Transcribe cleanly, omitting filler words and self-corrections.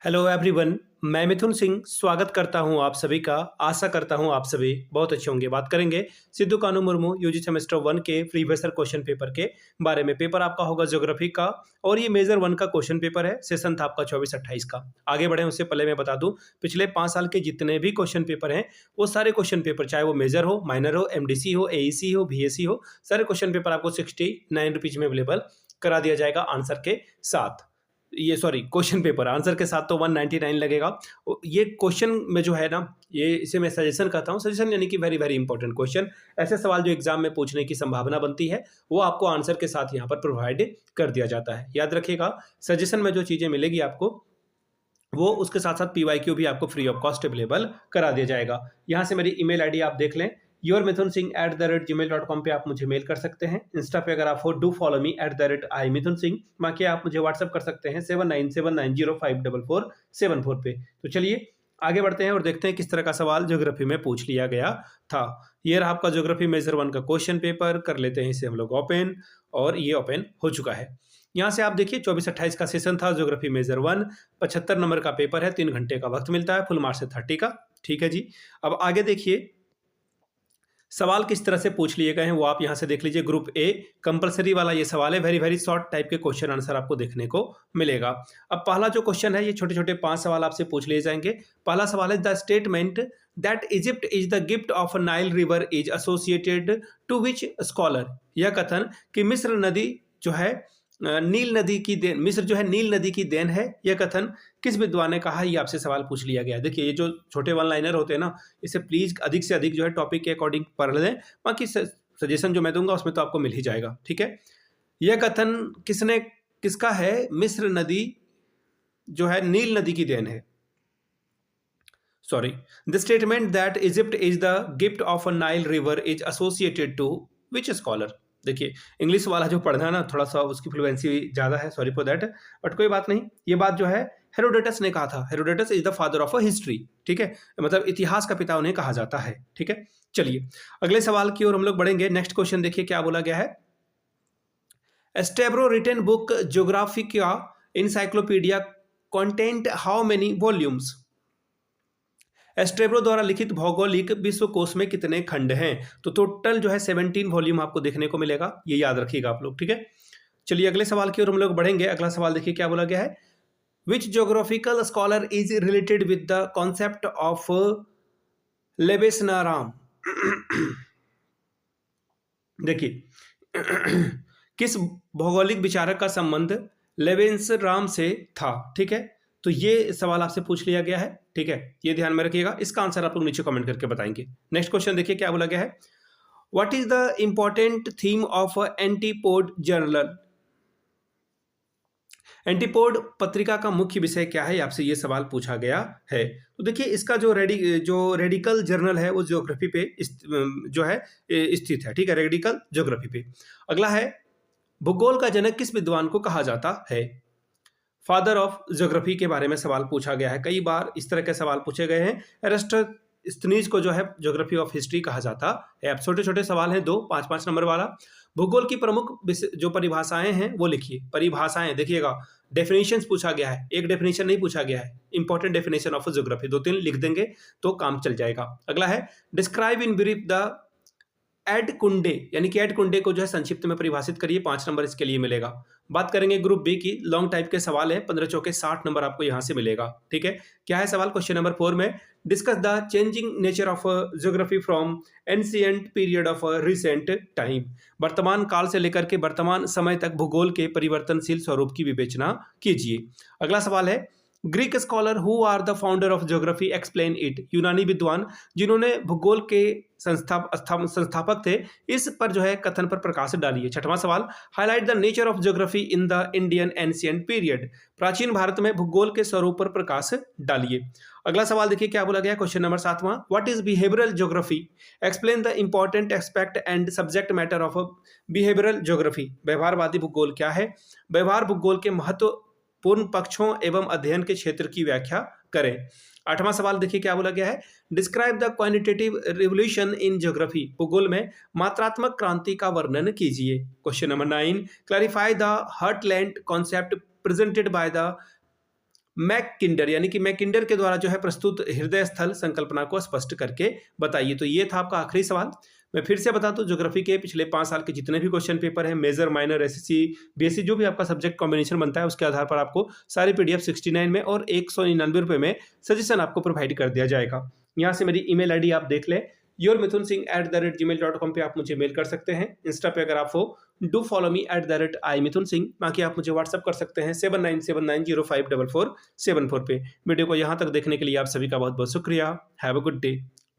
Hello everyone. मैं मिथुन सिंह स्वागत करता हूं आप सभी का। आशा करता हूं आप सभी बहुत अच्छे होंगे। बात करेंगे सिद्धू कानू मुर्मू यूजी सेमेस्टर 1 के प्रीवियस ईयर क्वेश्चन पेपर के बारे में। पेपर आपका होगा ज्योग्राफी का और ये मेजर 1 का क्वेश्चन पेपर है। सेशन था आपका 24-28 का। आगे बढ़े उससे पहले मैं बता दूं, पिछले 5 साल के जितने भी क्वेश्चन पेपर हैं वो सारे क्वेश्चन पेपर, चाहे वो मेजर हो, माइनर हो, एमडीसी हो, एईसी हो, बीएससी हो, सारे क्वेश्चन पेपर आपको 69 रुपीज में अवेलेबल करा दिया जाएगा आंसर के साथ। ये सॉरी, क्वेश्चन पेपर आंसर के साथ तो 199 लगेगा। ये क्वेश्चन में जो है ना, ये इसे मैं सजेशन कहता हूँ। सजेशन यानी कि वेरी वेरी इंपॉर्टेंट क्वेश्चन, ऐसे सवाल जो एग्जाम में पूछने की संभावना बनती है वो आपको आंसर के साथ यहाँ पर प्रोवाइड कर दिया जाता है। याद रखिएगा, सजेशन में जो चीजें मिलेगी आपको वो उसके साथ साथ पीवाईक्यू भी आपको फ्री ऑफ कॉस्ट अवेलेबल करा दिया जाएगा। यहाँ से मेरी ईमेल आईडी आप देख लें, yourmithunSingh@gmail.com पे आप मुझे मेल कर सकते हैं। इंस्टा पे अगर आप हो, डू फॉलो मी @iMithunSingh। बाकी आप मुझे व्हाट्सअप कर सकते हैं 7979054474 पे। तो चलिए आगे बढ़ते हैं और देखते हैं किस तरह का सवाल ज्योग्राफी में पूछ लिया गया था। ये रहा आपका ज्योग्राफी मेजर 1 का क्वेश्चन पेपर। कर लेते हैं इसे हम लोग ओपन, और ये ओपन हो चुका है। यहाँ से आप देखिए 24-28 का सेशन था ज्योग्राफी मेजर 1। 75 नंबर का पेपर है, 3 घंटे का वक्त मिलता है, फुल मार्क्स है 30 का। ठीक है जी। अब आगे देखिए सवाल किस तरह से पूछ लिए गए हैं वो आप यहाँ से देख लीजिए। ग्रुप ए कंपलसरी वाला ये सवाल है। वेरी वेरी शॉर्ट टाइप के क्वेश्चन आंसर आपको देखने को मिलेगा। अब पहला जो क्वेश्चन है, ये छोटे छोटे 5 सवाल आपसे पूछ लिए जाएंगे। पहला सवाल है, the statement that Egypt is the gift of Nile river is associated to which scholar. यह कथन कि मिस्र नदी जो है नील नदी की देन, मिस्र जो है नील नदी की देन है, यह कथन किस विद्वान ने कहा। ये आपसे सवाल पूछ लिया गया है। देखिए ये जो छोटे वन लाइनर होते हैं ना, इसे प्लीज अधिक से अधिक जो है टॉपिक के अकॉर्डिंग पढ़ लें। बाकी सजेशन जो मैं दूंगा उसमें तो आपको मिल ही जाएगा। ठीक है, यह कथन किसका है। मिस्र नदी जो है नील नदी की देन है। Sorry, the statement that Egypt is the gift of a Nile river is associated to which scholar. देखिए इंग्लिश वाला जो पढ़ना है ना, थोड़ा सा उसकी फ्लुएंसी ज़्यादा है, सॉरी फॉर दैट, बट कोई बात नहीं। ये बात जो है हेरोडेटस ने कहा था। Herodotus is the father of a history. ठीक है, मतलब इतिहास का पिता उन्हें कहा जाता है। ठीक है, चलिए अगले सवाल की ओर हम लोग बढ़ेंगे। नेक्स्ट क्वेश्चन देखिए क्या बोला गया है। Strabo written book Geographica encyclopedia content how many volumes. Strabo द्वारा लिखित भौगोलिक विश्वकोश में कितने खंड हैं। तो टोटल जो है 17 वॉल्यूम आपको देखने को मिलेगा। ये याद रखिएगा आप लोग। ठीक है, चलिए अगले सवाल की ओर हम लोग बढ़ेंगे। अगला सवाल देखिए क्या बोला गया है। Which geographical scholar is related with the concept of Lebensraum. देखिए किस भौगोलिक विचारक का संबंध लेवेंसराम से था। ठीक है, तो ये सवाल आपसे पूछ लिया गया है। ठीक है, ये ध्यान में रखिएगा। इसका आंसर आप लोग नीचे कमेंट करके बताएंगे। नेक्स्ट क्वेश्चन देखिए क्या बोला गया है। What is the important theme of antipode journal. Antipode पत्रिका का मुख्य विषय क्या है, आपसे ये सवाल पूछा गया है। तो देखिए इसका जो रेडिकल जर्नल है वो ज्योग्राफी पे जो है स्थित है। ठीक है, रेडिकल ज्योग्राफी पे। अगला है, भूगोल का जनक किस विद्वान को कहा जाता है। फादर ऑफ ज्योग्राफी के बारे में सवाल पूछा गया है। कई बार इस तरह के सवाल पूछे गए हैं। एरिस्टोस्थनीज को जो है ज्योग्राफी ऑफ हिस्ट्री कहा जाता है। अब छोटे छोटे सवाल हैं, 2 5-5 नंबर वाला। भूगोल की प्रमुख जो परिभाषाएं हैं वो लिखिए। परिभाषाएं देखिएगा, डेफिनेशंस पूछा गया है, एक डेफिनेशन नहीं पूछा गया है। इंपॉर्टेंट डेफिनेशन ऑफ ज्योग्राफी 2-3 लिख देंगे तो काम चल जाएगा। अगला है, डिस्क्राइब इन ब्रीफ द एड कुंडे, यानी कि एड कुंडे को जो है संक्षिप्त में परिभाषित करिए। 5 नंबर इसके लिए मिलेगा। बात करेंगे ग्रुप बी की। लॉन्ग टाइप के सवाल है, 15 चौके 60 नंबर आपको यहां से मिलेगा। ठीक है, क्या है सवाल क्वेश्चन नंबर 4 में। Discuss the changing nature of geography from ancient period of recent time. वर्तमान काल से लेकर के वर्तमान समय तक भूगोल के परिवर्तनशील स्वरूप की विवेचना कीजिए। अगला सवाल है, Greek scholar who are the founder of geography explain it. यूनानी विद्वान जिन्होंने भूगोल के संस्थापक थे, इस पर जो है कथन पर प्रकाश डालिए। 6वां सवाल, highlight the nature of geography in the Indian ancient period. प्राचीन भारत में भूगोल के स्वरूप पर प्रकाश डालिए। अगला सवाल देखिए क्या बोला गया, क्वेश्चन नंबर 7वां। What is behavioural geography, explain the important aspect and subject matter of behavioural geography. व्यवहारवादी भूगोल क्या है। व्यवहार भूगोल के महत्वपूर्ण पक्षों एवं अध्ययन के क्षेत्र की व्याख्या करें। 8वां सवाल देखिए क्या बोला गया है। Describe the quantitative revolution in geography. भूगोल में मात्रात्मक क्रांति का वर्णन कीजिए। Question number 9, clarify the heartland concept presented by the Mackinder यानी कि मैककिंडर के द्वारा जो है प्रस्तुत हृदय स्थल संकल्पना को स्पष्ट करके बताइए। तो ये था आपका आखिरी सवाल। मैं फिर से बता दूं, ज्योग्राफी के पिछले 5 साल के जितने भी क्वेश्चन पेपर हैं, मेजर, माइनर, एसएससी, बीएससी, जो भी आपका सब्जेक्ट कॉम्बिनेशन बनता है, उसके आधार पर आपको सारी पीडीएफ 69 में और 199 रुपये में सजेशन आपको प्रोवाइड कर दिया जाएगा। यहाँ से मेरी ईमेल आईडी आप देख लें, yourmithunsingh@gmail.com पे आप मुझे मेल कर सकते हैं। इंस्टा पे अगर आप हो, डू फॉलो मी @imithunsingh। बाकी आप मुझे व्हाट्सअप कर सकते हैं 7979054474 पे। वीडियो को यहाँ तक देखने के लिए आप सभी का बहुत बहुत शुक्रिया। Have a good day.